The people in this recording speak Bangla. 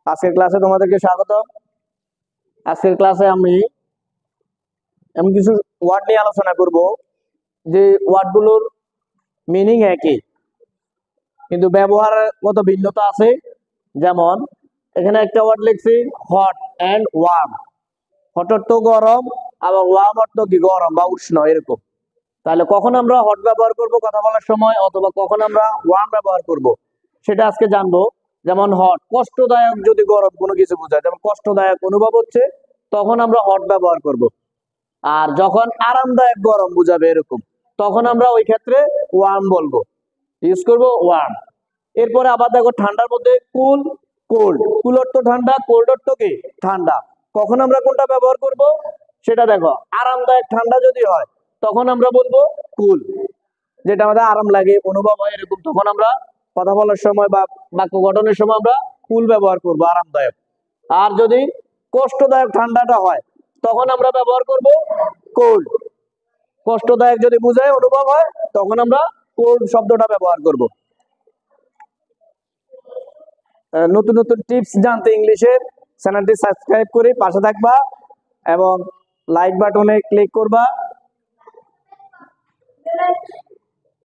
আজকের ক্লাসে তোমাদেরকে স্বাগত। আজকের ক্লাসে আমি এমন কিছু ওয়ার্ড নিয়ে আলোচনা করব যে ওয়ার্ডগুলোর মিনিং একই কিন্তু ব্যবহারগত ভিন্নতা আছে। যেমন এখানে একটা ওয়ার্ড লিখছি হট অ্যান্ড ওয়ার্ম। হট অর্থ গরম, আবার ওয়ার্ম অর্থ কি গরম বা উষ্ণ এরকম। তাহলে কখন আমরা হট ব্যবহার করব কথা বলার সময়, অথবা কখন আমরা ওয়ার্ম ব্যবহার করব সেটা আজকে জানবো। যেমন হট কষ্টদায়ক, যদি গরম কোনো কিছু বোঝায়, যেমন কষ্টদায়ক অনুভব হচ্ছে, তখন আমরা হট ব্যবহার করব। আর যখন আরামদায়ক গরম বুঝাবে এরকম, তখন আমরা ওই ক্ষেত্রে ওয়ার্ম বলবো, ইউজ করব ওয়ার্ম। এরপরে আবার দেখো ঠান্ডার মধ্যে কুল, কোল্ড। কুল অর্থ ঠান্ডা, কোল্ড অর্থ কি ঠান্ডা। কখন আমরা কোনটা ব্যবহার করব সেটা দেখো। আরামদায়ক ঠান্ডা যদি হয় তখন আমরা বলবো কুল, যেটা আমাদের আরাম লাগে, অনুভব হয় এরকম, তখন আমরা কথা বলার সময় বা বাক্য গঠনের সময় আমরা কুল ব্যবহার করব, আরামদায়ক। আর যদি কষ্টদায়ক ঠান্ডাটা হয় তখন আমরা ব্যবহার করব কোল্ড। কষ্টদায়ক যদি বুঝায়, অনুভব হয়, তখন আমরা কোল্ড শব্দটা ব্যবহার করব। নতুন নতুন টিপস জানতে ইংলিশের চ্যানেলটি সাবস্ক্রাইব করে পাশে থাকবা এবং লাইক বাটনে ক্লিক করবা।